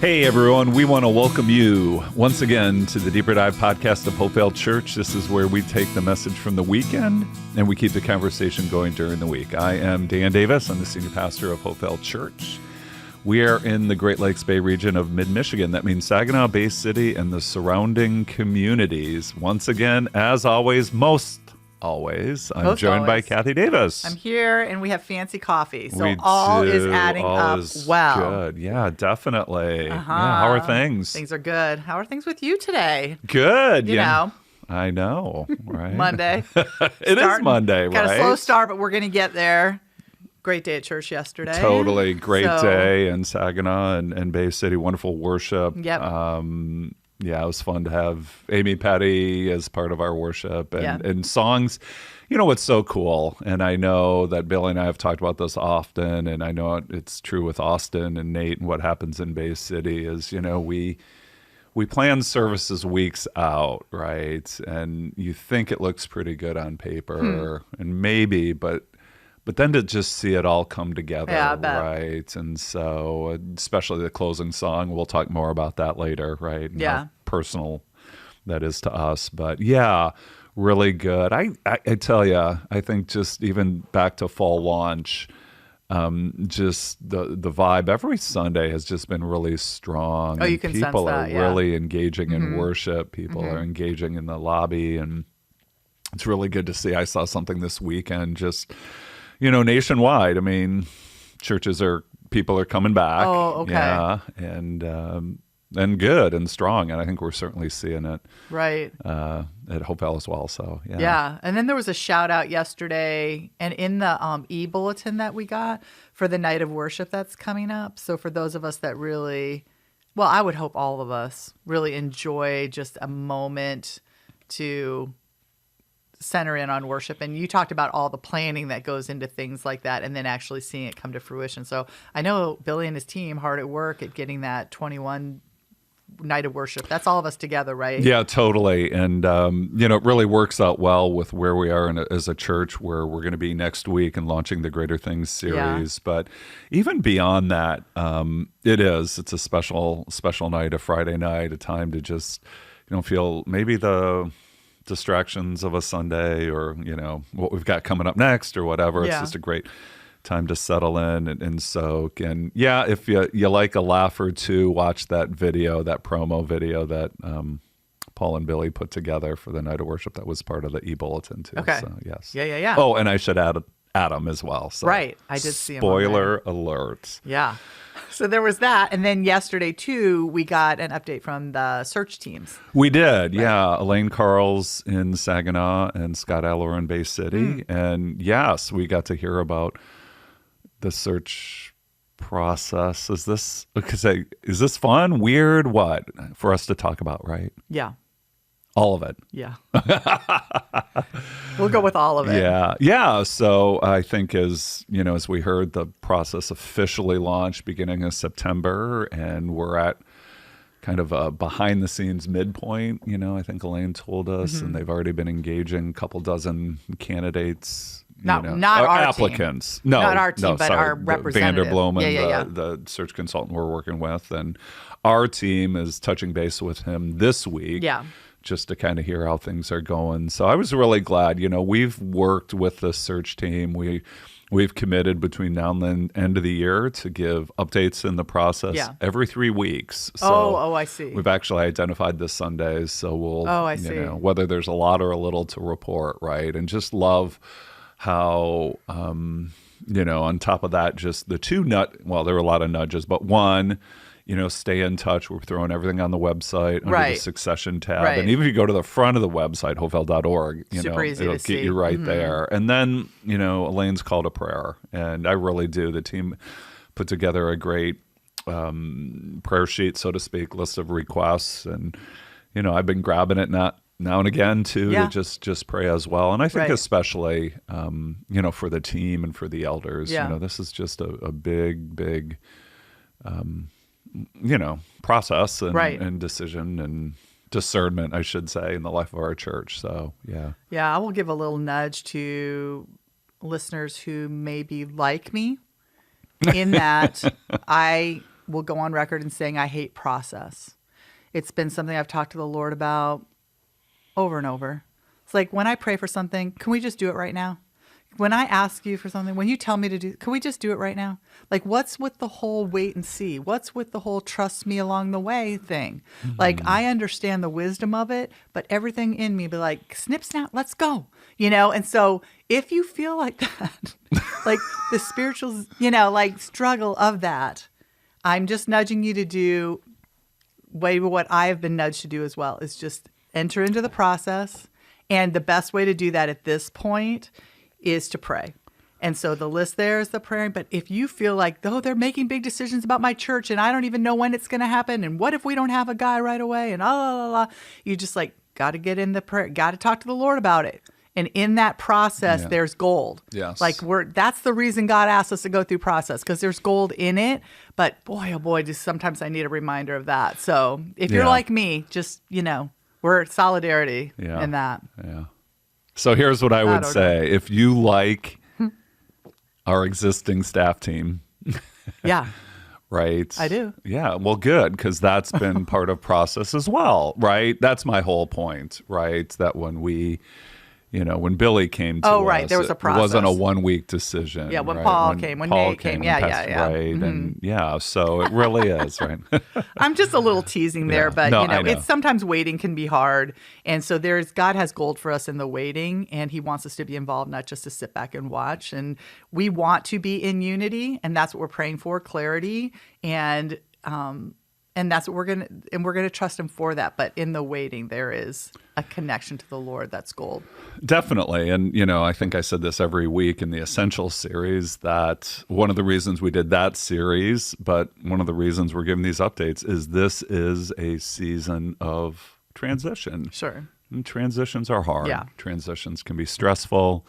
Hey everyone, we want to welcome you once again to the Deeper Dive podcast of Hopevale Church. This is where we take the message from the weekend and we keep the conversation going during the week. I am Dan Davis. I'm the senior pastor of Hopevale Church. We are in the Great Lakes Bay region of mid-Michigan. That means Saginaw, Bay City, and the surrounding communities. Once again, as always, I'm joined by Cathy Davis. I'm here, and we have fancy coffee, so is adding up well. Good, yeah, definitely. Yeah, how are things? Things are good. How are things with you today? Good, you know. I know, right? Monday. It is Monday, right? Got a slow start, but we're going to get there. Great day at church yesterday. Totally. Great day in Saginaw and Bay City. Wonderful worship. Yep. Yeah, it was fun to have Amy Petty as part of our worship and songs. You know what's so cool, and I know that Billy and I have talked about this often, and I know it's true with Austin and Nate and what happens in Bay City is, you know, we plan services weeks out, right? And you think it looks pretty good on paper, and maybe, but then to just see it all come together, right? And so, especially the closing song, we'll talk more about that later, right? And how personal that is to us. But yeah, really good. I tell you, I think just even back to fall launch, just the vibe every Sunday has just been really strong. Oh, you can sense that, people are really engaging in worship. People are engaging in the lobby, and it's really good to see. I saw something this weekend just, you know, nationwide. I mean, people are coming back. Oh, okay. Yeah, and good and strong, and I think we're certainly seeing it right at Hopevale as well. So yeah. And then there was a shout out yesterday, and in the e-bulletin that we got for the night of worship that's coming up. So for those of us that really, well, I would hope all of us really enjoy just a moment to center in on worship. And you talked about all the planning that goes into things like that and then actually seeing it come to fruition. So I know Billy and his team hard at work at getting that 21 night of worship. That's all of us together, right? Yeah, totally. And, you know, it really works out well with where we are as a church, where we're going to be next week and launching the Greater Things series. But even beyond that, it's a special night, a Friday night, a time to just, you know, feel maybe the distractions of a Sunday or, you know, what we've got coming up next or whatever. It's just a great time to settle in and soak. And yeah, if you like a laugh or two, watch that promo video that Paul and Billy put together for the night of worship. That was part of the e-bulletin too. Okay. So, yes. Yeah. Oh, and I should add Adam as well. So, right. I did see him. Spoiler alert. Yeah. So there was that. And then yesterday, too, we got an update from the search teams. We did, yeah. Elaine Carl's in Saginaw and Scott Aller in Bay City. And yes, we got to hear about the search process. Is this fun, weird, what? For us to talk about, right? Yeah. All of it. Yeah. We'll go with all of it. Yeah. So I think as we heard, the process officially launched beginning of September, and we're at kind of a behind the scenes midpoint, I think Elaine told us, and they've already been engaging a couple dozen candidates. Not our applicants. Team. No, not our team, but our representative. Vanderbloemen, the search consultant we're working with, and our team is touching base with him this week. Yeah. Just to kind of hear how things are going. So I was really glad. We've worked with the search team. We've committed between now and the end of the year to give updates in the process every 3 weeks. So I see. We've actually identified the Sundays, so we'll whether there's a lot or a little to report, right? And just love how on top of that, just the there were a lot of nudges, but one, stay in touch. We're throwing everything on the website under the Succession tab. Right. And even if you go to the front of the website, hopevale.org, it'll get you right there. And then, Elaine's call to prayer. And I really do. The team put together a great prayer sheet, so to speak, list of requests. And, I've been grabbing it now and again too, to just pray as well. And I think especially, for the team and for the elders, this is just a big, process and decision and discernment, I should say, in the life of our church. So, yeah. Yeah, I will give a little nudge to listeners who may be like me in that I will go on record in saying I hate process. It's been something I've talked to the Lord about over and over. It's like when I pray for something, can we just do it right now? When I ask you for something, when you tell me to do, can we just do it right now? Like, what's with the whole wait and see? What's with the whole trust me along the way thing? Like, I understand the wisdom of it, but everything in me be like, snip, snap, let's go. And so if you feel like that, like the spiritual, like struggle of that, I'm just nudging you to do what I have been nudged to do as well, is just enter into the process. And the best way to do that at this point is to pray. And so the list there is the prayer. But if you feel like, they're making big decisions about my church and I don't even know when it's going to happen. And what if we don't have a guy right away? And you just like, got to get in the prayer, got to talk to the Lord about it. And in that process, there's gold. Yes. Like that's the reason God asked us to go through process, because there's gold in it. But boy, oh boy, just sometimes I need a reminder of that. So if you're like me, just, we're solidarity in that. Yeah. So here's what I would say. If you like our existing staff team. Yeah. Right. I do. Yeah. Well, good. Because that's been part of process as well. Right. That's my whole point. Right. That when when Billy came to us, there was a process. It wasn't a 1 week decision. Yeah. When Paul came, when Nate came. Yeah. Right. Mm-hmm. And so it really is. Right. I'm just a little teasing there, but No, it's sometimes waiting can be hard. And so God has gold for us in the waiting, and he wants us to be involved, not just to sit back and watch. And we want to be in unity, and that's what we're praying for, clarity. And that's what we're going to trust him for that. But in the waiting, there is a connection to the Lord. That's gold. Definitely. And, I think I said this every week in the Essentials series, that one of the reasons we did that series, but one of the reasons we're giving these updates is this is a season of transition. Sure. And transitions are hard. Yeah. Transitions can be stressful.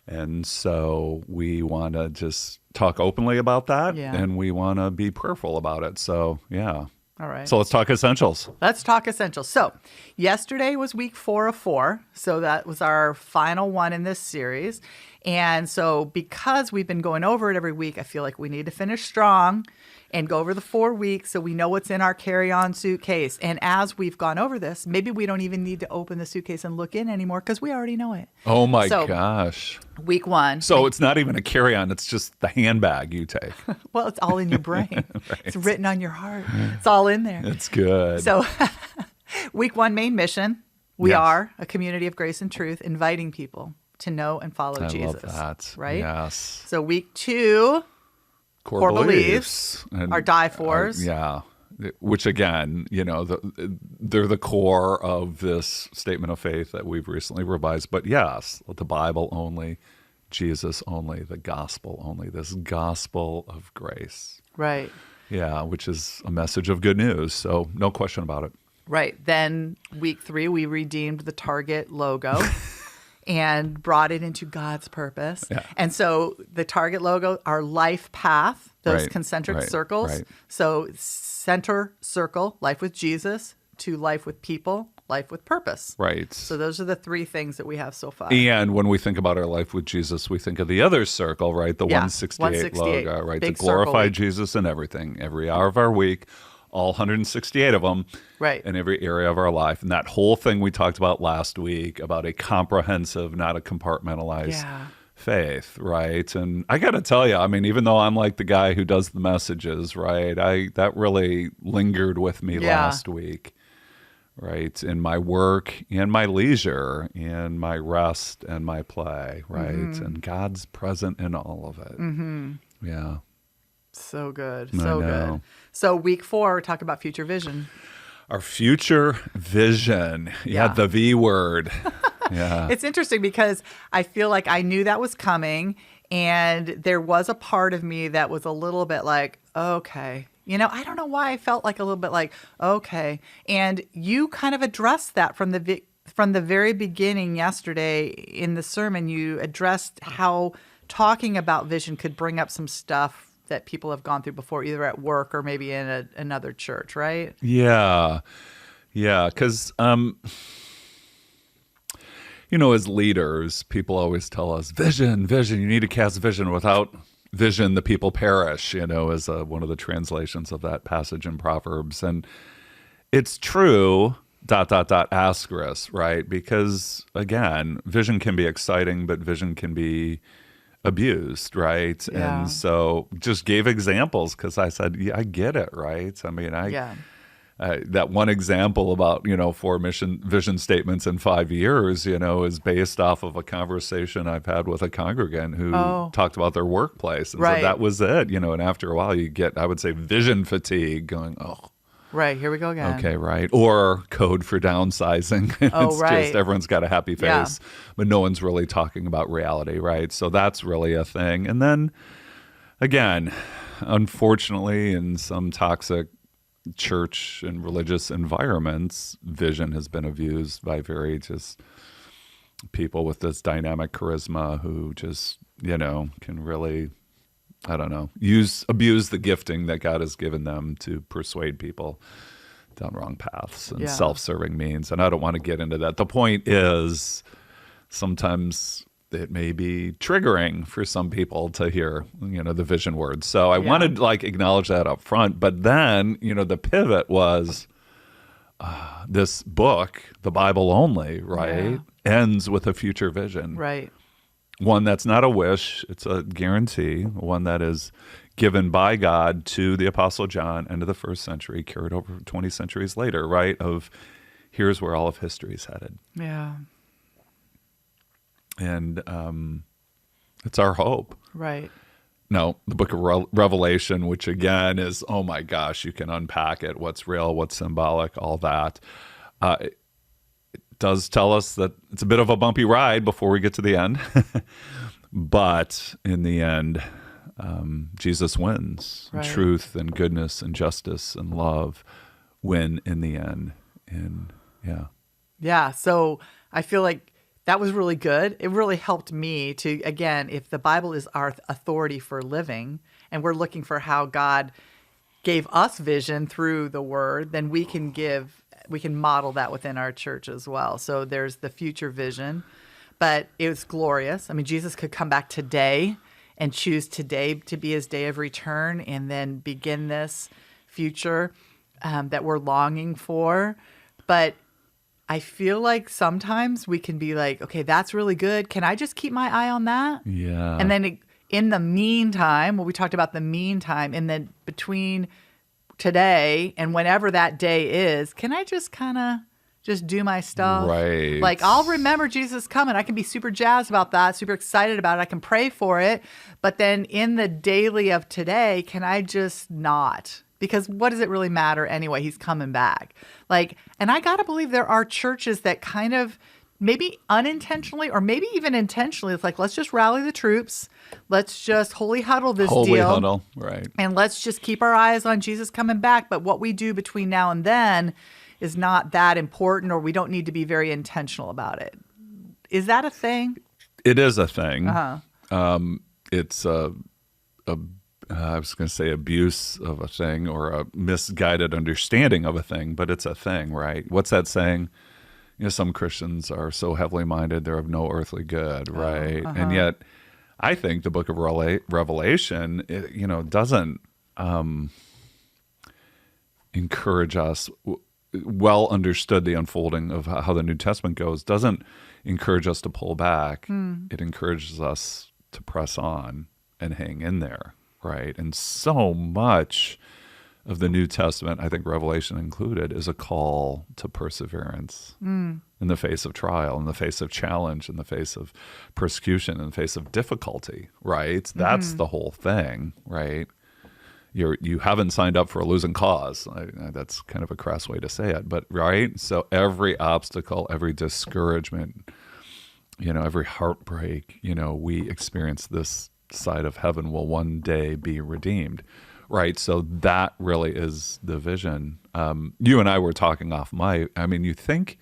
And so we want to just talk openly about that. Yeah. And we want to be prayerful about it. So, yeah. All right. So let's talk essentials. Let's talk essentials. So yesterday was week 4 of 4. So that was our final one in this series. And so because we've been going over it every week, I feel like we need to finish strong and go over the 4 weeks so we know what's in our carry-on suitcase. And as we've gone over this, maybe we don't even need to open the suitcase and look in anymore because we already know it. Oh, my gosh. Week 1. So it's not even a carry-on. It's just the handbag you take. Well, it's all in your brain. Right. It's written on your heart. It's all in there. It's good. So week 1, main mission. We are a community of grace and truth, inviting people to know and follow Jesus. I love that. Right? Yes. So week 2, core beliefs, and our die fors. Yeah. Which again, they're the core of this statement of faith that we've recently revised. But yes, the Bible only, Jesus only, the gospel only, this gospel of grace. Right. Yeah, which is a message of good news. So no question about it. Right. Then week 3, we redeemed the Target logo. And brought it into God's purpose. Yeah. And so the Target logo, our life path, those concentric circles. Right. So center circle, life with Jesus, to life with people, life with purpose. Right. So those are the 3 things that we have so far. And when we think about our life with Jesus, we think of the other circle, right? The 168 logo, right? To glorify Jesus in everything, every hour of our week. All 168 of them, right, in every area of our life. And that whole thing we talked about last week about a comprehensive, not a compartmentalized faith, right? And I got to tell you, I mean, even though I'm like the guy who does the messages, right, that really lingered with me last week, right, in my work and my leisure, in my rest and my play, right? Mm-hmm. And God's present in all of it. Mm-hmm. Yeah. So good. So good. So week 4, we're talking about future vision. Our future vision. Yeah, the V word. Yeah. It's interesting because I feel like I knew that was coming, and there was a part of me that was a little bit like, okay. I don't know why I felt like a little bit like, okay. And you kind of addressed that from the very beginning yesterday in the sermon. You addressed how talking about vision could bring up some stuff that people have gone through before, either at work or maybe in another church, right? Yeah. Yeah, because, as leaders, people always tell us, vision, you need to cast vision without vision, the people perish, is one of the translations of that passage in Proverbs. And it's true, ... asterisk, right? Because again, vision can be exciting, but vision can be abused, right? Yeah. And so just gave examples because I said, yeah, I get it, right? I mean, that one example about, 4 vision statements in 5 years, is based off of a conversation I've had with a congregant who talked about their workplace. And so that was it, and after a while you get, I would say, vision fatigue going, right, here we go again. Okay, right. Or code for downsizing. It's just everyone's got a happy face, but no one's really talking about reality, right? So that's really a thing. And then, again, unfortunately, in some toxic church and religious environments, vision has been abused by very just people with this dynamic charisma who just, can really, I don't know, abuse the gifting that God has given them to persuade people down wrong paths and self-serving means. And I don't want to get into that. The point is sometimes it may be triggering for some people to hear, the vision words. So I wanted to acknowledge that up front. But then, the pivot was this book, the Bible only, right, ends with a future vision. Right. One that's not a wish, it's a guarantee, one that is given by God to the Apostle John, end of the 1st century, carried over 20 centuries later, right, of here's where all of history is headed. Yeah. And it's our hope. Right. No, the book of Revelation, which again is, oh my gosh, you can unpack it, what's real, what's symbolic, all that. It does tell us that it's a bit of a bumpy ride before we get to the end. But in the end, Jesus wins. Right. Truth and goodness and justice and love win in the end. And Yeah, so I feel like that was really good. It really helped me to, again, if the Bible is our authority for living and we're looking for how God gave us vision through the word, then we can model that within our church as well. So there's the future vision, but it was glorious. I mean, Jesus could come back today and choose today to be his day of return and then begin this future that we're longing for. But I feel like sometimes we can be like, okay, that's really good. Can I just keep my eye on that? Yeah. And then in the meantime, we talked about the meantime, and then between today and whenever that day is, can I just kind of just do my stuff? Right. Like, I'll remember Jesus coming. I can be super jazzed about that, super excited about it. I can pray for it. But then in the daily of today, can I just not? Because what does it really matter anyway? He's coming back. And I got to believe there are churches that kind of maybe unintentionally or maybe even intentionally, it's like, let's just rally the troops. Let's just holy huddle this deal. Holy huddle, right. And let's just keep our eyes on Jesus coming back. But what we do between now and then is not that important, or we don't need to be very intentional about it. Is that a thing? It is a thing. Uh-huh. It's I was going to say abuse of a thing or a misguided understanding of a thing, but it's a thing, right? What's that saying? Some Christians are so heavily minded, they're of no earthly good, right? Uh-huh. And yet, I think the book of Revelation, doesn't encourage us, well understood the unfolding of how the New Testament goes, doesn't encourage us to pull back. It encourages us to press on and hang in there. Right. And so much of the New Testament, I think Revelation included, is a call to perseverance in the face of trial, in the face of challenge, in the face of persecution, in the face of difficulty. Right. That's the whole thing. Right. You haven't signed up for a losing cause. That's kind of a crass way to say it. But right. So every obstacle, every discouragement, every heartbreak, we experience this side of heaven will one day be redeemed, right? So that really is the vision. You and I were talking off mic. I mean, you think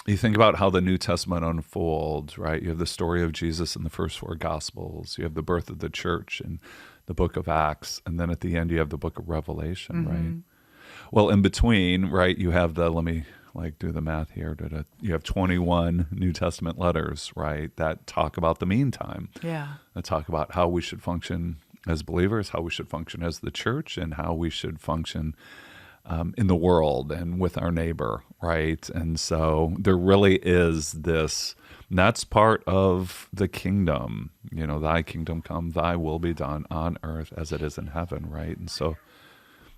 about how the New Testament unfolds, right? You have the story of Jesus in the first 4 Gospels. You have the birth of the church in the book of Acts. And then at the end, you have the book of Revelation, right? Well, in between, right, you have let me like do the math here. You have 21 New Testament letters, right, that talk about the meantime. Yeah. That talk about how we should function as believers, how we should function as the church, and how we should function in the world and with our neighbor, right? And so there really is this, and that's part of the kingdom, thy kingdom come, thy will be done on earth as it is in heaven, right? And so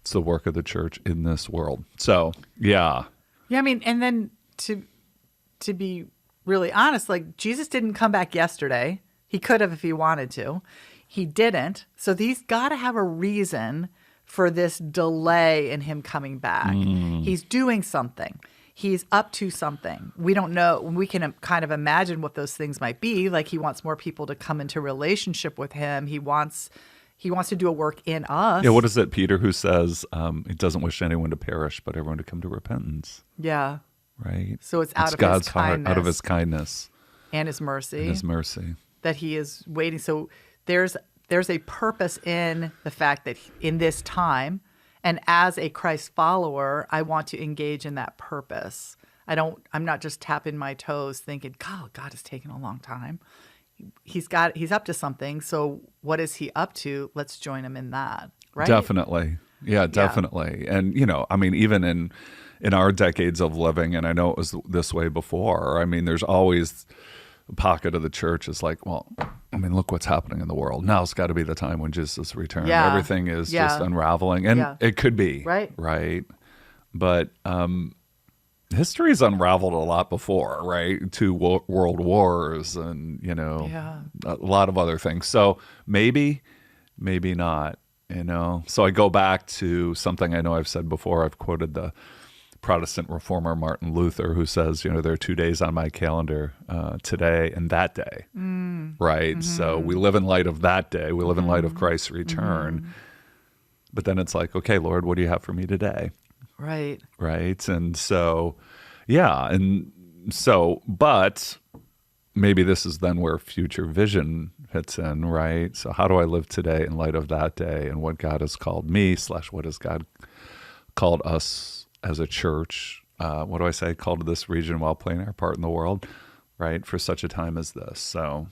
it's the work of the church in this world. So, yeah. Yeah, I mean, and then to be really honest, like Jesus didn't come back yesterday. He could have if he wanted to. He didn't. So he's got to have a reason for this delay in him coming back. He's doing something. He's up to something. We don't know. We can kind of imagine what those things might be. Like he wants more people to come into relationship with him. He wants to do a work in us. Yeah, what is it, Peter, who says he doesn't wish anyone to perish, but everyone to come to repentance? Yeah. Right? So it's out of God's his kindness. heart, out of his kindness. And his mercy. That he is waiting. So there's a purpose in the fact that in this time, and as a Christ follower, I want to engage in that purpose. I'm not just tapping my toes thinking, God is taking a long time. He's up to something. So what is he up to? Let's join him in that. Right? Definitely. Yeah, definitely. Yeah. And, I mean, even in our decades of living, and I know it was this way before, I mean, there's always a pocket of the church is like, well, I mean, look what's happening in the world. Now's got to be the time when Jesus returns. Yeah. Everything is just unraveling. And it could be. Right. But history's unraveled a lot before, right? 2 world wars and, a lot of other things. So maybe not, So I go back to something I know I've said before. I've quoted the Protestant reformer Martin Luther, who says, there are 2 days on my calendar, today and that day, right? Mm-hmm. So we live in light of that day. We live in light of Christ's return. Mm-hmm. But then it's like, okay, Lord, what do you have for me today? Right. Right. And so, but maybe this is then where future vision fits in, right? So how do I live today in light of that day and what God has called me / what has God called us as a church, what do I say, called to this region while playing our part in the world, right, for such a time as this. So,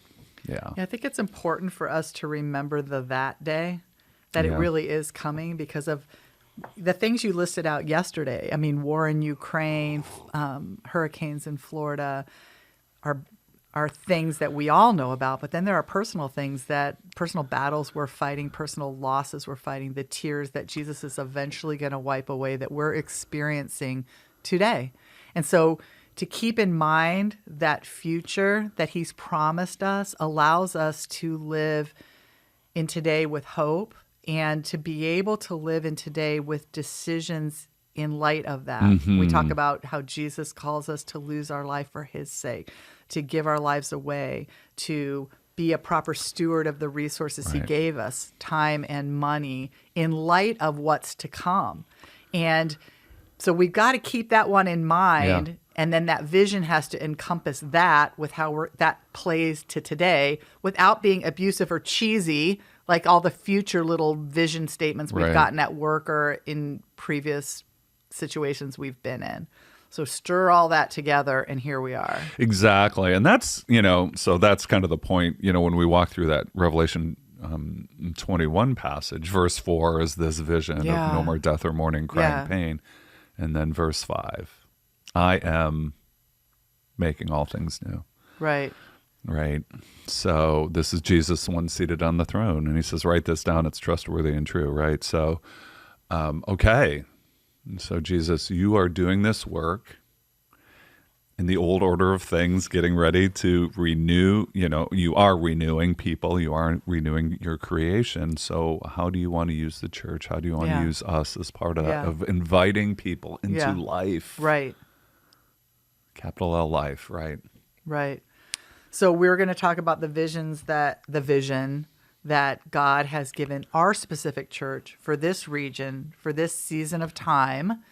yeah. I think it's important for us to remember that day, that it really is coming because of the things you listed out yesterday. I mean, war in Ukraine, hurricanes in Florida are things that we all know about, but then there are personal things personal battles we're fighting, personal losses we're fighting, the tears that Jesus is eventually going to wipe away that we're experiencing today. And so to keep in mind that future that he's promised us allows us to live in today with hope and to be able to live in today with decisions in light of that. Mm-hmm. We talk about how Jesus calls us to lose our life for his sake, to give our lives away, to be a proper steward of the resources he gave us, time and money, in light of what's to come. And so we've got to keep that one in mind. Yeah. And then that vision has to encompass that with how that plays to today without being abusive or cheesy, like all the future little vision statements we've gotten at work or in previous situations we've been in. So stir all that together, and here we are. Exactly. And that's, so that's kind of the point, when we walk through that Revelation 21 passage, verse 4 is this vision of no more death or mourning, crying, pain. And then verse 5, I am making all things new. Right. Right. So this is Jesus, the one seated on the throne. And he says, write this down. It's trustworthy and true. Right. So, okay. And so Jesus, you are doing this work in the old order of things, getting ready to renew, you are renewing people, you are renewing your creation. So how do you want to use the church? How do you want to use us as part of that, of inviting people into life? Right. Capital L life, right? Right. So we're going to talk about the vision that God has given our specific church for this region, for this season of time,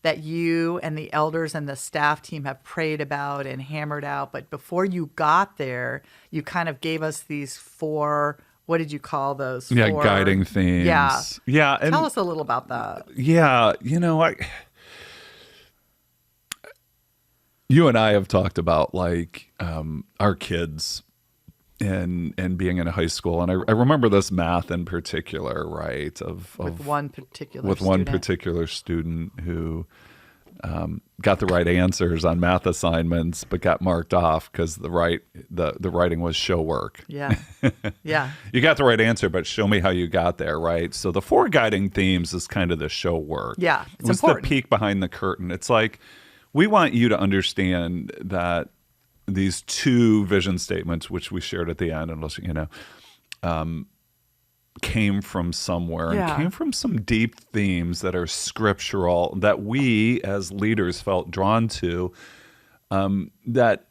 that you and the elders and the staff team have prayed about and hammered out. But before you got there, you kind of gave us these 4, what did you call those? 4 guiding themes. Yeah. Yeah. Tell us a little about that. Yeah. You and I have talked about like our kids and being in a high school, and I remember this math in particular, right? With one particular with student. one particular student who got the right answers on math assignments, but got marked off because the writing was show work. Yeah, yeah. You got the right answer, but show me how you got there, right? So the 4 guiding themes is kind of the show work. Yeah, it's was important. The peek behind the curtain. It's like we want you to understand that these 2 vision statements, which we shared at the end, unless came from somewhere and came from some deep themes that are scriptural that we as leaders felt drawn to, that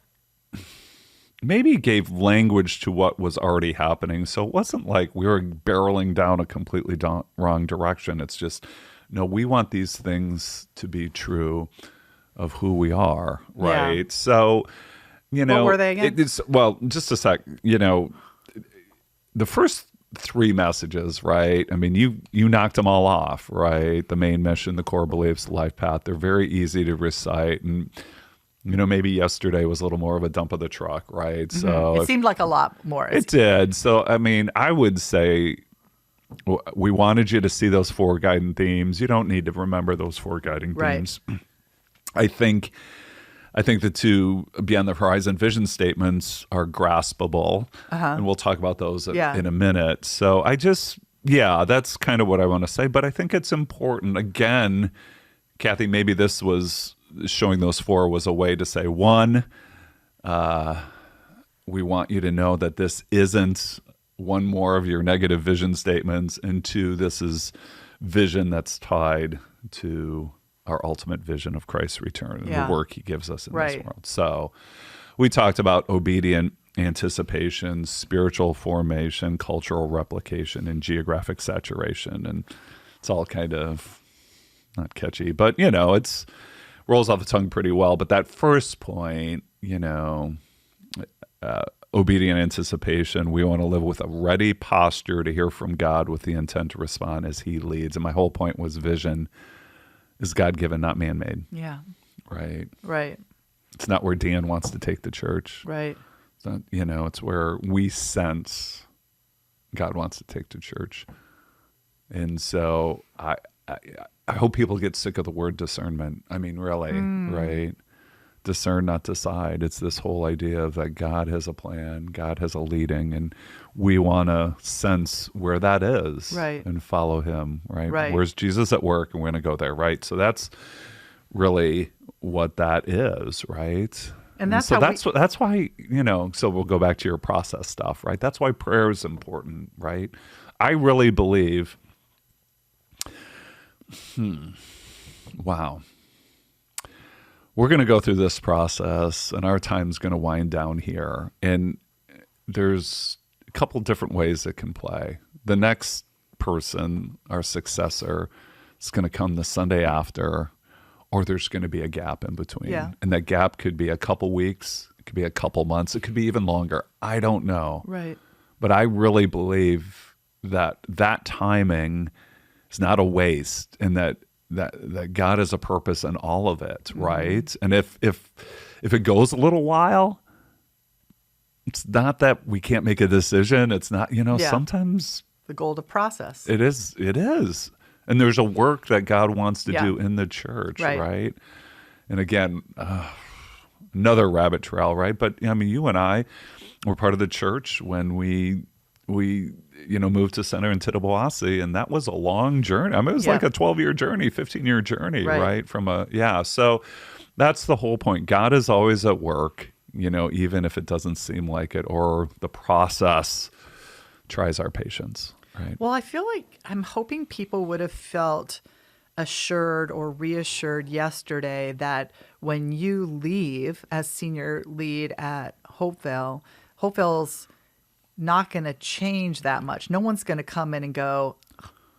maybe gave language to what was already happening. So it wasn't like we were barreling down a completely wrong direction. It's just, no, we want these things to be true of who we are, right? Yeah. So, what were they again? Well, just a sec. The first 3 messages, right? I mean, you knocked them all off, right? The main mission, the core beliefs, the life path. They're very easy to recite, and maybe yesterday was a little more of a dump of the truck, right? Mm-hmm. So it seemed like a lot more. It did. So I mean, I would say we wanted you to see those 4 guiding themes. You don't need to remember those 4 guiding themes. I think the 2 beyond the horizon vision statements are graspable, and we'll talk about those in a minute. So that's kind of what I want to say. But I think it's important. Again, Cathy, maybe this was showing those 4 was a way to say, 1, we want you to know that this isn't one more of your negative vision statements, and 2, this is vision that's tied to our ultimate vision of Christ's return and the work he gives us in this world. So we talked about obedient anticipation, spiritual formation, cultural replication, and geographic saturation. And it's all kind of not catchy, but it's rolls off the tongue pretty well. But that first point, obedient anticipation, we want to live with a ready posture to hear from God with the intent to respond as he leads. And my whole point was vision is God-given, not man-made. Yeah. Right. Right. It's not where Dan wants to take the church. Right. It's not, it's where we sense God wants to take the church. And so I hope people get sick of the word discernment. I mean, really, right? Discern, not decide. It's this whole idea of that God has a plan, God has a leading, and we want to sense where that is, right, and follow him, right? Right. Where's Jesus at work, and we're going to go there, right? So that's really what that is, right? And that's that's why, so we'll go back to your process stuff, right? That's why prayer is important, right? I really believe, wow. We're going to go through this process, and our time's going to wind down here. And there's a couple different ways it can play. The next person, our successor, is going to come the Sunday after, or there's going to be a gap in between. Yeah. And that gap could be a couple weeks, it could be a couple months, it could be even longer. I don't know. Right. But I really believe that timing is not a waste, and that God has a purpose in all of it, right? And if it goes a little while, it's not that we can't make a decision. It's not, sometimes the goal to process. It is. And there's a work that God wants to do in the church, right? And again, another rabbit trail, right? But I mean, you and I were part of the church when we moved to Center in Tittabawassee, and that was a long journey. I mean, it was like a 12-year journey, 15-year journey, right? So that's the whole point. God is always at work, even if it doesn't seem like it, or the process tries our patience, right? Well, I feel like I'm hoping people would have felt assured or reassured yesterday that when you leave as senior lead at Hopevale's not going to change that much. No one's going to come in and go,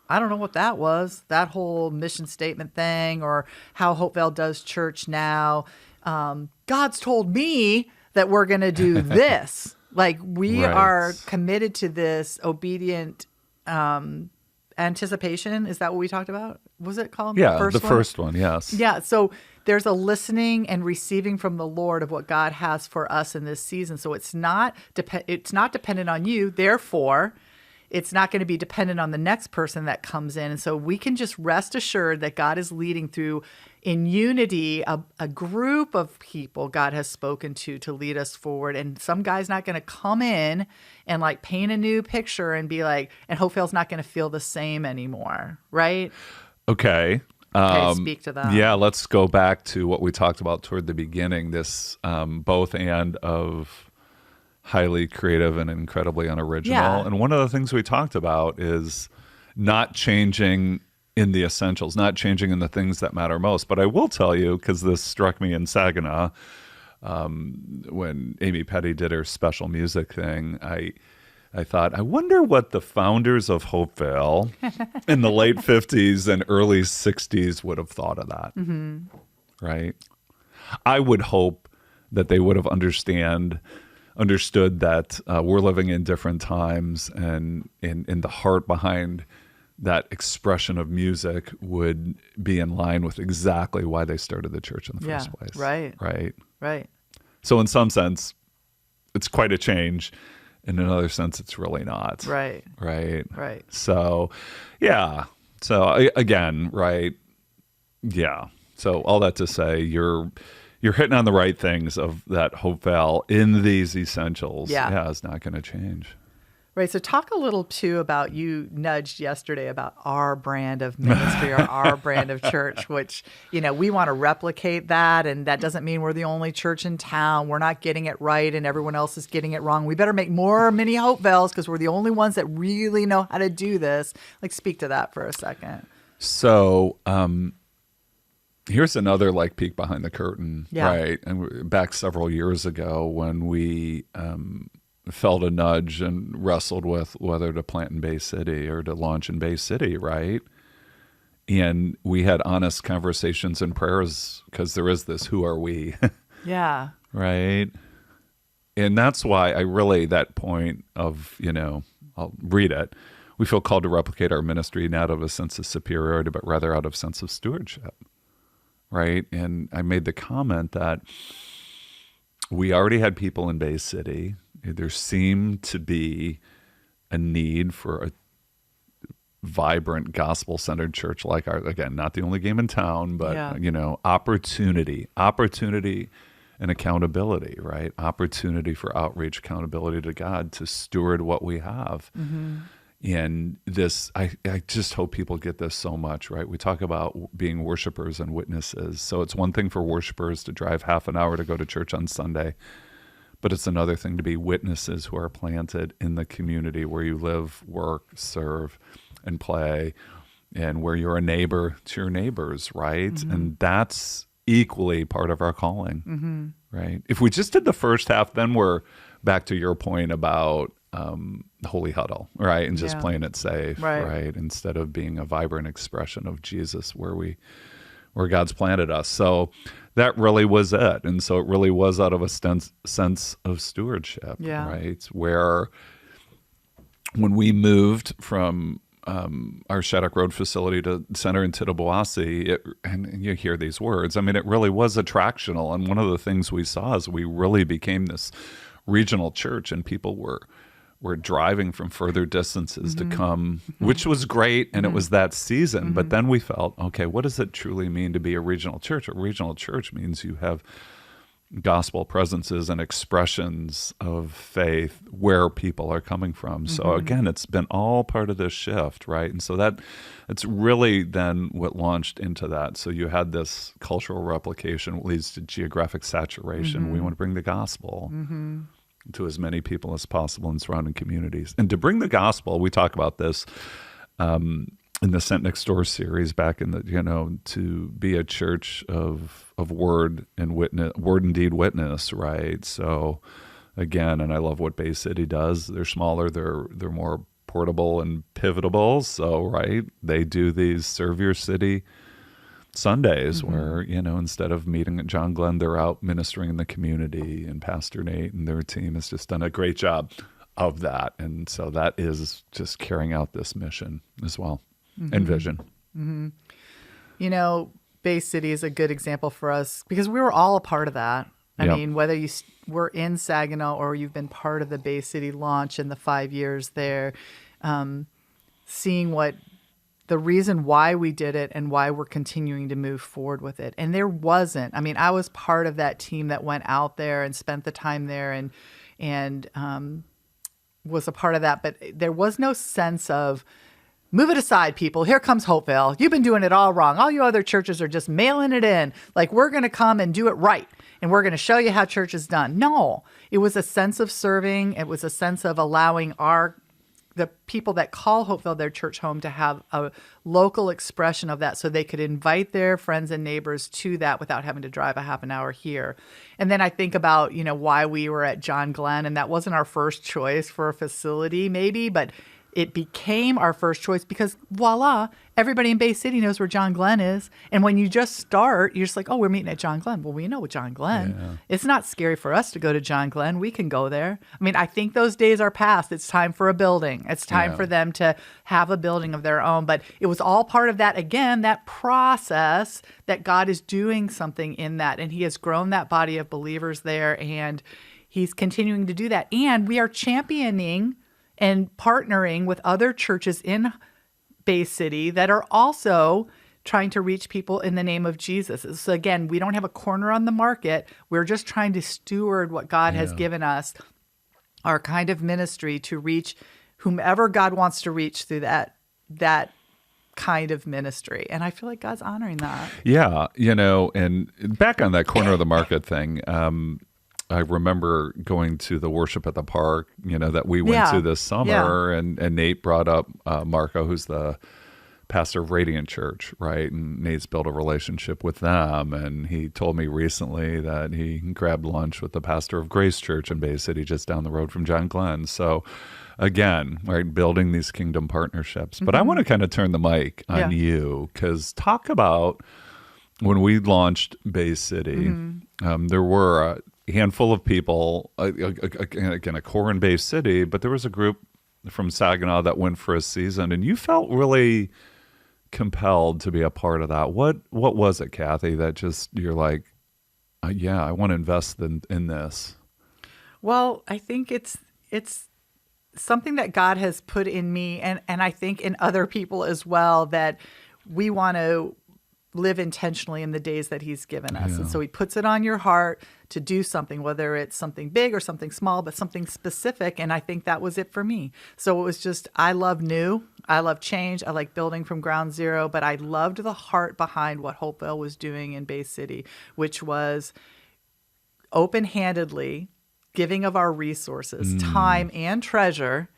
I don't know what that was, that whole mission statement thing, or how Hopevale does church now. God's told me that we're going to do this. Like, we are committed to this obedient anticipation. Is that what we talked about? Was it called? Yeah, the first one, yes. Yeah, so there's a listening and receiving from the Lord of what God has for us in this season. So it's not dependent on you. Therefore, it's not going to be dependent on the next person that comes in. And so we can just rest assured that God is leading through, in unity, a group of people God has spoken to lead us forward. And some guy's not going to come in and like paint a new picture and be like, and Hopevale's not going to feel the same anymore, right? Okay. Speak to that. Yeah, let's go back to what we talked about toward the beginning, this both and of highly creative and incredibly unoriginal. Yeah. And one of the things we talked about is not changing in the essentials, not changing in the things that matter most. But I will tell you, because this struck me in Saginaw, when Amy Petty did her special music thing, I thought, I wonder what the founders of Hopevale in the late 50s and early 60s would have thought of that, right? I would hope that they would have understood that we're living in different times, and in the heart behind that expression of music would be in line with exactly why they started the church in the first place. Right. So in some sense, it's quite a change. In another sense, it's really not. Right. So, yeah. So again, right. Yeah. So all that to say, you're hitting on the right things of that Hopevale in these essentials. Yeah, it's not going to change. Right. So talk a little too about, you nudged yesterday about our brand of ministry or our brand of church, which, we want to replicate that. And that doesn't mean we're the only church in town. We're not getting it right and everyone else is getting it wrong. We better make more mini Hopevales because we're the only ones that really know how to do this. Like, speak to that for a second. So, here's another peek behind the curtain, right? And back several years ago when we felt a nudge and wrestled with whether to plant in Bay City or to launch in Bay City, right? And we had honest conversations and prayers because there is this, who are we? Yeah. Right? And that's why that point of, I'll read it. We feel called to replicate our ministry not out of a sense of superiority, but rather out of a sense of stewardship. Right. And I made the comment that we already had people in Bay City. There seemed to be a need for a vibrant gospel-centered church like ours. Again, not the only game in town, but, opportunity and accountability, right? Opportunity for outreach, accountability to God to steward what we have. Mm-hmm. And this, I just hope people get this so much, right? We talk about being worshipers and witnesses. So it's one thing for worshipers to drive half an hour to go to church on Sunday, but it's another thing to be witnesses who are planted in the community where you live, work, serve, and play, and where you're a neighbor to your neighbors, right? Mm-hmm. And that's equally part of our calling, right? If we just did the first half, then we're back to your point about holy huddle, right? And just playing it safe, right? Instead of being a vibrant expression of Jesus where God's planted us. So that really was it. And so it really was out of a sense of stewardship, right? Where when we moved from our Shattuck Road facility to center in Tittabawassee, and you hear these words, it really was attractional. And one of the things we saw is we really became this regional church, and people were driving from further distances to come, which was great, and it was that season. But then we felt, okay, what does it truly mean to be a regional church? A regional church means you have gospel presences and expressions of faith where people are coming from. So again, it's been all part of this shift, right? And so it's really then what launched into that. So you had this cultural replication, what leads to geographic saturation. We want to bring the gospel to as many people as possible in surrounding communities. And to bring the gospel, we talk about this in the Sent Next Door series back in the, to be a church of word and witness, word and deed witness, right? So again, and I love what Bay City does. They're smaller, they're more portable and pivotable. So, right, they do these Serve Your City Sundays where, instead of meeting at John Glenn, they're out ministering in the community, and Pastor Nate and their team has just done a great job of that. And so that is just carrying out this mission as well and vision. Bay City is a good example for us because we were all a part of that. I Yep. mean, whether you were in Saginaw or you've been part of the Bay City launch in the 5 years there, seeing what the reason why we did it and why we're continuing to move forward with it. And there wasn't, I mean, I was part of that team that went out there and spent the time there and was a part of that. But there was no sense of, move it aside, people. Here comes Hopevale. You've been doing it all wrong. All you other churches are just mailing it in. Like, we're going to come and do it right. And we're going to show you how church is done. No, it was a sense of serving. It was a sense of allowing the people that call Hopevale their church home to have a local expression of that so they could invite their friends and neighbors to that without having to drive a half an hour here. And then I think about, why we were at John Glenn, and that wasn't our first choice for a facility maybe, but it became our first choice because voila, everybody in Bay City knows where John Glenn is. And when you just start, you're just like, oh, we're meeting at John Glenn. Well, we know John Glenn. Yeah. It's not scary for us to go to John Glenn. We can go there. I mean, I think those days are past. It's time for a building. It's time for them to have a building of their own. But it was all part of that, again, that process that God is doing something in that. And he has grown that body of believers there. And he's continuing to do that. And we are championing and partnering with other churches in Bay City that are also trying to reach people in the name of Jesus. So again, we don't have a corner on the market. We're just trying to steward what God has given us, our kind of ministry, to reach whomever God wants to reach through that kind of ministry. And I feel like God's honoring that. Yeah, and back on that corner of the market thing, I remember going to the worship at the park, that we went to this summer, and Nate brought up Marco, who's the pastor of Radiant Church, right? And Nate's built a relationship with them, and he told me recently that he grabbed lunch with the pastor of Grace Church in Bay City, just down the road from John Glenn. So again, right, building these kingdom partnerships. But I want to kind of turn the mic on you, because talk about when we launched Bay City, there were handful of people, again, a core in Bay City, but there was a group from Saginaw that went for a season, and you felt really compelled to be a part of that. What was it, Cathy, that just you're like, I want to invest in this? Well, I think it's something that God has put in me, and I think in other people as well, that we want to live intentionally in the days that he's given us. And so he puts it on your heart to do something, whether it's something big or something small, but something specific. And I think that was it for me. So it was just, I love new, I love change, I like building from ground zero, but I loved the heart behind what Hopevale was doing in Bay City, which was open-handedly giving of our resources, time and treasure,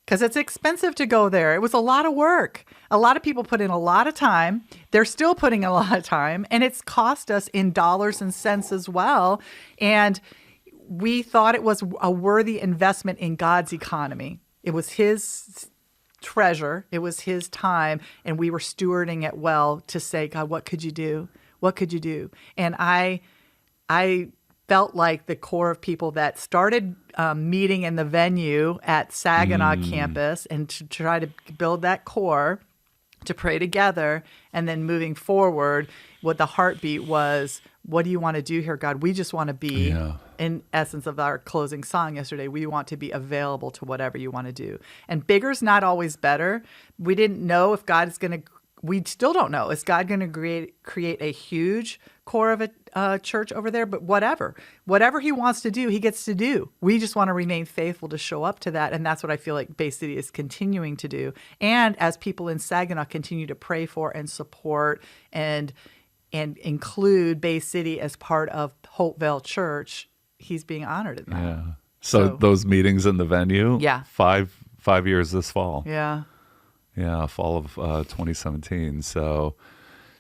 because it's expensive to go there. It was a lot of work. A lot of people put in a lot of time. They're still putting a lot of time, and it's cost us in dollars and cents as well. And we thought it was a worthy investment in God's economy. It was his treasure. It was his time, and we were stewarding it well to say, God, what could you do? What could you do? And I felt like the core of people that started meeting in the venue at Saginaw campus, and to try to build that core, to pray together, and then moving forward, what the heartbeat was, what do you want to do here, God? We just want to be, in essence of our closing song yesterday, we want to be available to whatever you want to do. And bigger's not always better. We didn't know if God is going to, we still don't know. Is God going to create a huge core of a church over there? But whatever he wants to do, he gets to do. We just want to remain faithful to show up to that. And that's what I feel like Bay City is continuing to do. And as people in Saginaw continue to pray for and support and include Bay City as part of Hopevale Church, he's being honored in that. Yeah. So those meetings in the venue, 5 years this fall. Yeah. Yeah, fall of 2017. So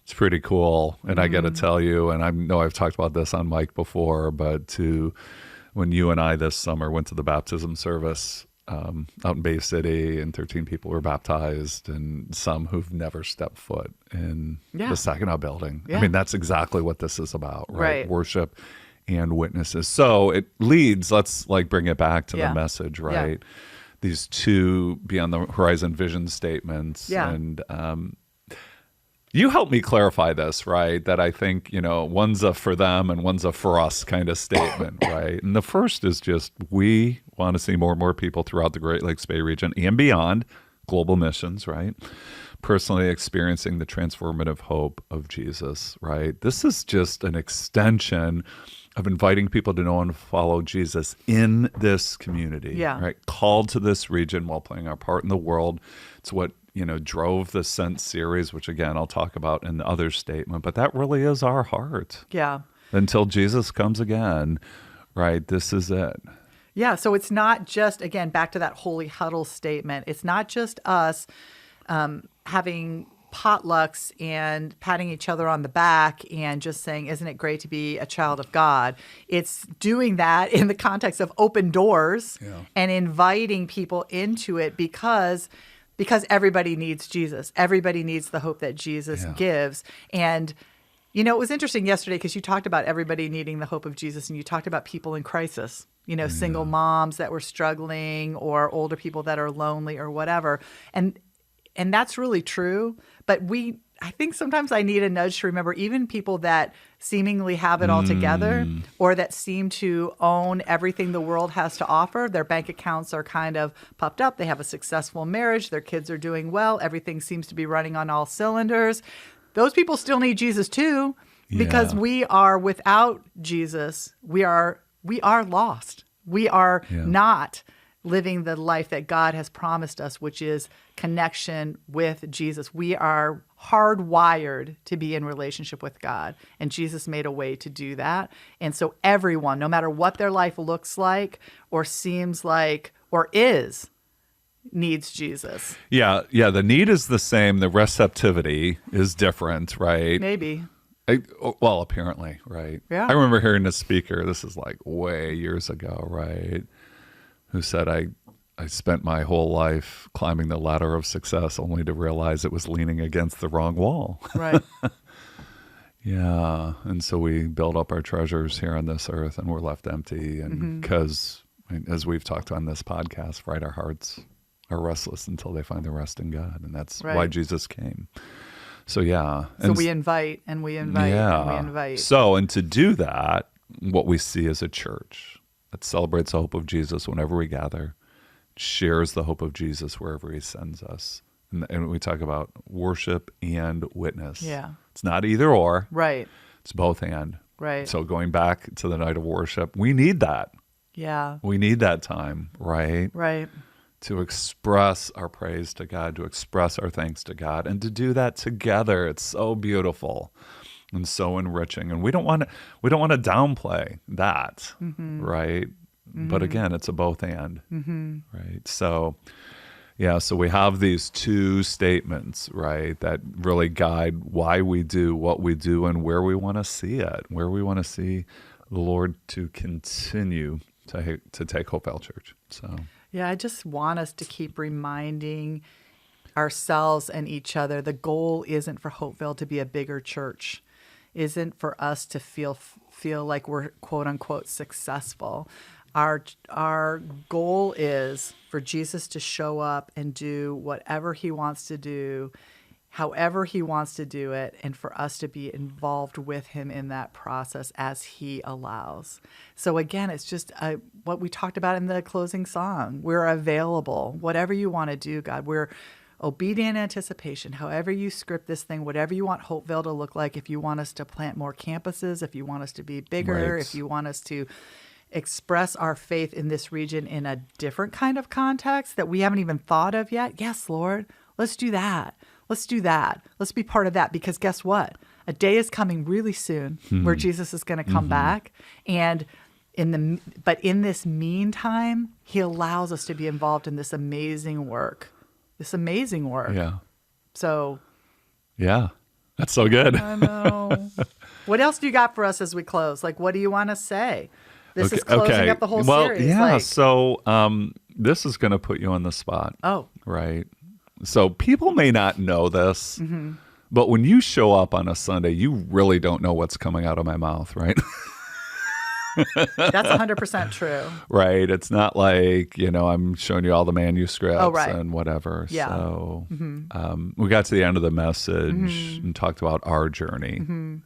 it's pretty cool. And I got to tell you, and I know I've talked about this on mic before, but when you and I this summer went to the baptism service out in Bay City, and 13 people were baptized, and some who've never stepped foot in the Saginaw building. Yeah. I mean, that's exactly what this is about, right? Worship and witnesses. So it leads, let's bring it back to the message, right? Yeah. These two Beyond the Horizon vision statements. Yeah. And You helped me clarify this, right? That I think, one's a for them and one's a for us kind of statement, right? And the first is just we want to see more and more people throughout the Great Lakes Bay region and beyond, global missions, right? Personally experiencing the transformative hope of Jesus, right? This is just an extension of inviting people to know and follow Jesus in this community, right? Called to this region while playing our part in the world. It's what drove the Sent series, which again, I'll talk about in the other statement, but that really is our heart. Yeah. Until Jesus comes again, right? This is it. Yeah. So it's not just, again, back to that holy huddle statement. It's not just us having potlucks and patting each other on the back and just saying, isn't it great to be a child of God? It's doing that in the context of open doors and inviting people into it because everybody needs Jesus. Everybody needs the hope that Jesus gives. And, it was interesting yesterday because you talked about everybody needing the hope of Jesus, and you talked about people in crisis, single moms that were struggling or older people that are lonely or whatever. And that's really true. But I think sometimes I need a nudge to remember even people that seemingly have it all together or that seem to own everything the world has to offer. Their bank accounts are kind of puffed up. They have a successful marriage. Their kids are doing well. Everything seems to be running on all cylinders. Those people still need Jesus too, because we are without Jesus. We are lost. We are not living the life that God has promised us, which is connection with Jesus. We are hardwired to be in relationship with God, and Jesus made a way to do that. And so everyone, no matter what their life looks like or seems like or is, needs Jesus. Yeah. The need is the same. The receptivity is different, right? Maybe. Well, apparently, right? Yeah. I remember hearing a speaker, this is like way years ago, right? Who said, I spent my whole life climbing the ladder of success only to realize it was leaning against the wrong wall. Right. Yeah. And so we build up our treasures here on this earth and we're left empty. And because, as we've talked on this podcast, right, our hearts are restless until they find the rest in God. And that's why Jesus came. So, So we invite and we invite and we invite. So, and to do that, what we see as a church that celebrates the hope of Jesus whenever we gather, shares the hope of Jesus wherever he sends us. And we talk about worship and witness. Yeah. It's not either or. Right. It's both and. Right. So going back to the night of worship, we need that. Yeah. We need that time, right? Right. To express our praise to God, to express our thanks to God, and to do that together. It's so beautiful and so enriching. And we don't want to downplay that, right? But again, it's a both and, right? So, so we have these two statements, right, that really guide why we do what we do and where we want to see it, where we want to see the Lord to continue to take Hopevale Church. So, I just want us to keep reminding ourselves and each other the goal isn't for Hopevale to be a bigger church, isn't for us to feel like we're quote unquote successful. Our goal is for Jesus to show up and do whatever he wants to do, however he wants to do it, and for us to be involved with him in that process as he allows. So again, it's just what we talked about in the closing song. We're available. Whatever you want to do, God, we're obedient anticipation. However you script this thing, whatever you want Hopevale to look like, if you want us to plant more campuses, if you want us to be bigger, if you want us to express our faith in this region in a different kind of context that we haven't even thought of yet. Yes, Lord, let's do that. Let's do that. Let's be part of that, because guess what? A day is coming really soon where Jesus is going to come back. And in this meantime, he allows us to be involved in this amazing work. Yeah. So. Yeah. That's so good. I know. What else do you got for us as we close? Like, what do you want to say? This is closing up the whole series. Yeah. So this is going to put you on the spot. Oh. Right. So people may not know this, but when you show up on a Sunday, you really don't know what's coming out of my mouth, right? That's 100% true. Right. It's not like, I'm showing you all the manuscripts right. and whatever. Yeah. So we got to the end of the message and talked about our journey.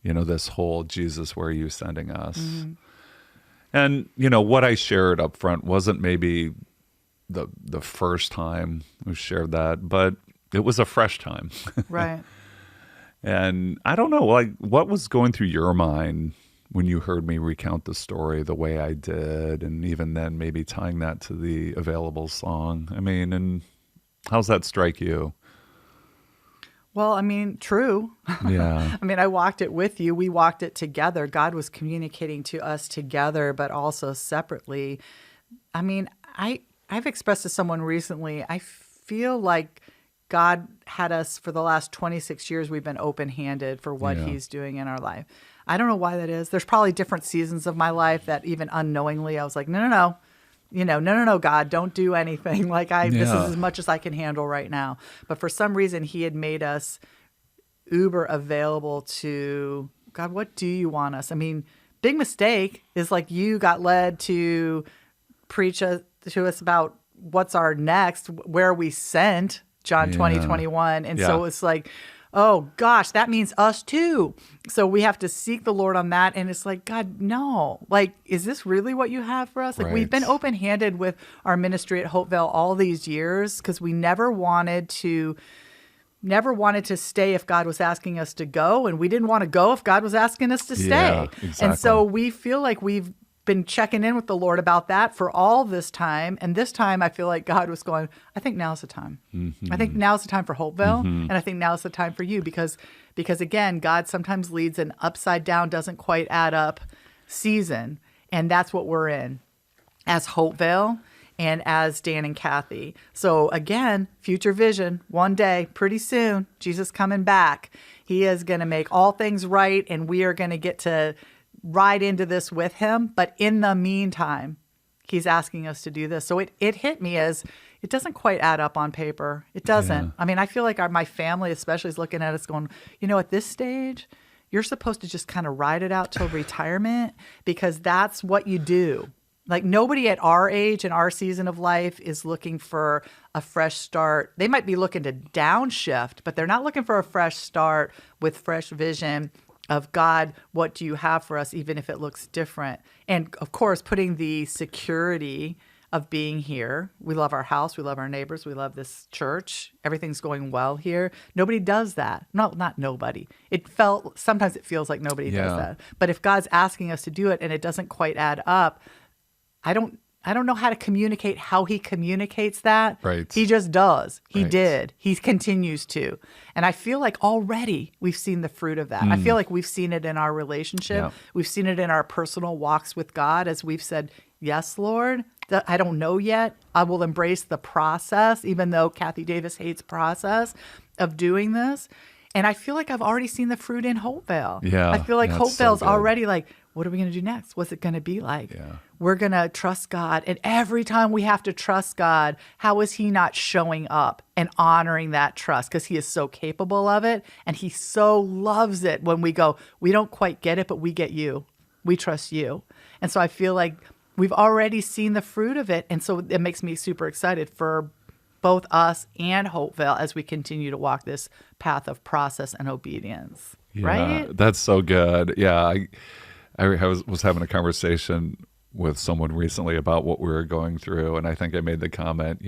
This whole Jesus, where are you sending us? And, what I shared up front wasn't maybe the first time we shared that, but it was a fresh time. Right. And I don't know, like, what was going through your mind when you heard me recount the story the way I did, and even then maybe tying that to the available song? I mean, and how's that strike you? Well, I mean, true. Yeah. I mean, I walked it with you. We walked it together. God was communicating to us together, but also separately. I mean, I've expressed to someone recently, I feel like God had us for the last 26 years. We've been open-handed for what he's doing in our life. I don't know why that is. There's probably different seasons of my life that even unknowingly I was like, no, no, God, don't do anything. Like this is as much as I can handle right now. But for some reason, he had made us uber available to God. What do you want us? I mean, big mistake is like you got led to preach to us about what's our next, where are we sent, John 20:21. And so it's like, oh gosh, that means us too. So we have to seek the Lord on that. And it's like, God, no, like, is this really what you have for us? Like we've been open-handed with our ministry at Hopevale all these years because we never wanted to stay if God was asking us to go. And we didn't want to go if God was asking us to stay. Yeah, exactly. And so we feel like we've been checking in with the Lord about that for all this time. And this time I feel like God was going, I think now's the time. I think now's the time for Hopevale. And I think now's the time for you because again, God sometimes leads an upside down, doesn't quite add up season. And that's what we're in as Hopevale and as Dan and Cathy. So again, future vision, one day, pretty soon, Jesus coming back. He is going to make all things right. And we are going to get to ride into this with him. But in the meantime, he's asking us to do this. So it hit me as it doesn't quite add up on paper. It doesn't. I mean, I feel like my family especially is looking at us going, at this stage, you're supposed to just kind of ride it out till retirement because that's what you do. Like nobody at our age and our season of life is looking for a fresh start. They might be looking to downshift, but they're not looking for a fresh start with fresh vision of God, what do you have for us, even if it looks different? And of course, putting the security of being here. We love our house. We love our neighbors. We love this church. Everything's going well here. Nobody does that. No, not nobody. Sometimes it feels like nobody does that. But if God's asking us to do it and it doesn't quite add up, I don't know how to communicate how he communicates that. Right. He just does. He did. He continues to. And I feel like already we've seen the fruit of that. I feel like we've seen it in our relationship. Yeah. We've seen it in our personal walks with God as we've said, yes, Lord, I don't know yet. I will embrace the process, even though Cathy Davis hates process of doing this. And I feel like I've already seen the fruit in Hopevale. Yeah. I feel like Hopevale's so already like, what are we going to do next? What's it going to be like? Yeah. We're going to trust God. And every time we have to trust God, how is he not showing up and honoring that trust? Because he is so capable of it. And he so loves it when we go, we don't quite get it, but we get you. We trust you. And so I feel like we've already seen the fruit of it. And so it makes me super excited for both us and Hopevale as we continue to walk this path of process and obedience. Yeah, right? That's so good. Yeah. I was having a conversation with someone recently about what we were going through. And I think I made the comment,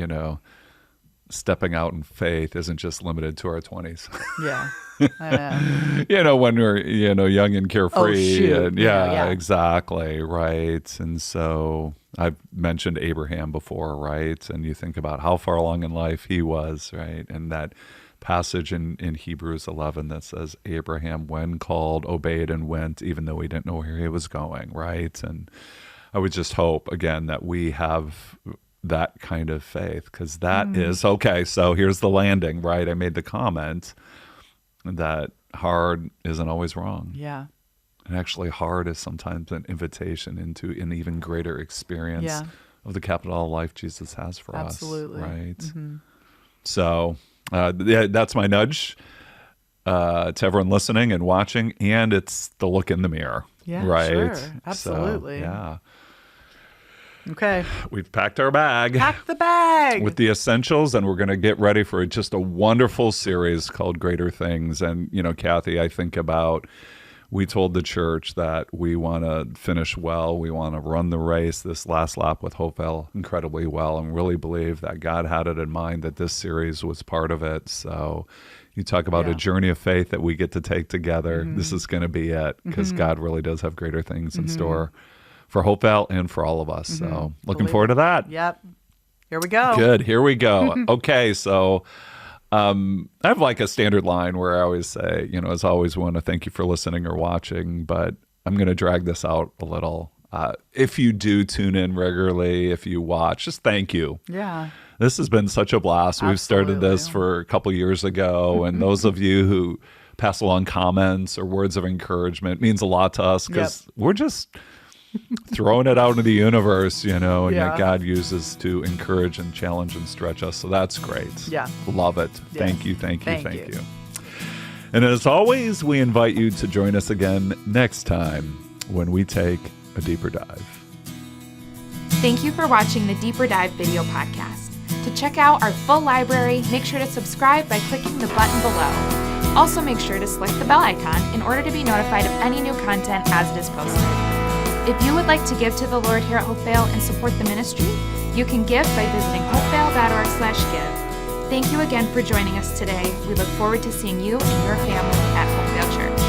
stepping out in faith isn't just limited to our 20s. Yeah. I know. When we're, young and carefree. Oh, shoot. And yeah, exactly. Right. And so I've mentioned Abraham before, right? And you think about how far along in life he was, right? And that passage in Hebrews 11 that says Abraham, when called, obeyed and went, even though he didn't know where he was going, right? And I would just hope, again, that we have that kind of faith, because that is, okay, so here's the landing, right? I made the comment that hard isn't always wrong. Yeah. And actually hard is sometimes an invitation into an even greater experience of the capital life Jesus has for Absolutely. us, right? Mm-hmm. So that's my nudge to everyone listening and watching, and it's the look in the mirror. Yeah, right? sure. Absolutely. So, yeah. Okay. We've packed our bag. Pack the bag. With the essentials, and we're going to get ready for just a wonderful series called Greater Things. And, Cathy, I think about, we told the church that we want to finish well. We want to run the race, this last lap with Hopevale, incredibly well, and really believe that God had it in mind that this series was part of it. So you talk about a journey of faith that we get to take together. This is going to be it, because God really does have greater things in store for Hopevale and for all of us. So looking forward to that. Yep. Here we go. Good. Here we go. Okay. So I have like a standard line where I always say, as always, we want to thank you for listening or watching, but I'm going to drag this out a little. If you do tune in regularly, if you watch, just thank you. Yeah. This has been such a blast. Absolutely. We've started this for a couple years ago, and those of you who pass along comments or words of encouragement means a lot to us, because we're just throwing it out into the universe, and that God uses to encourage and challenge and stretch us. So that's great. Yeah. Love it. Yes. Thank you. Thank you. And as always, we invite you to join us again next time when we take a deeper dive. Thank you for watching the Deeper Dive video podcast. To check out our full library, make sure to subscribe by clicking the button below. Also, make sure to select the bell icon in order to be notified of any new content as it is posted. If you would like to give to the Lord here at Hopevale and support the ministry, you can give by visiting hopevale.org/give. Thank you again for joining us today. We look forward to seeing you and your family at Hopevale Church.